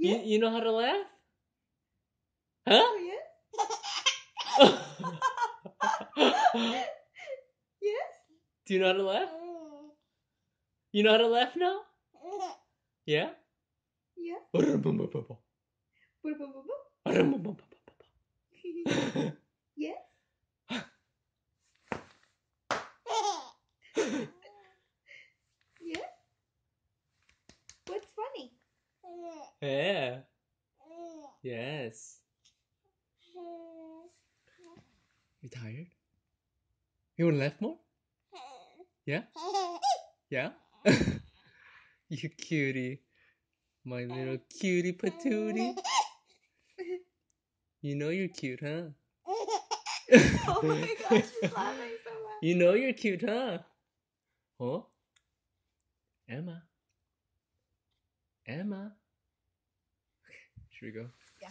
You know how to laugh? Huh? Oh, yes? Yes? Do you know how to laugh? You know how to laugh now? Yeah? Yeah? Yes? Yes? What's funny? Yeah. Yes. You tired? You want to laugh more? Yeah? Yeah? You cutie. My little cutie patootie. You know you're cute, huh? Oh my gosh, she's laughing so much. You know you're cute, huh? Huh? Emma. Emma. Okay, should we go? Yeah.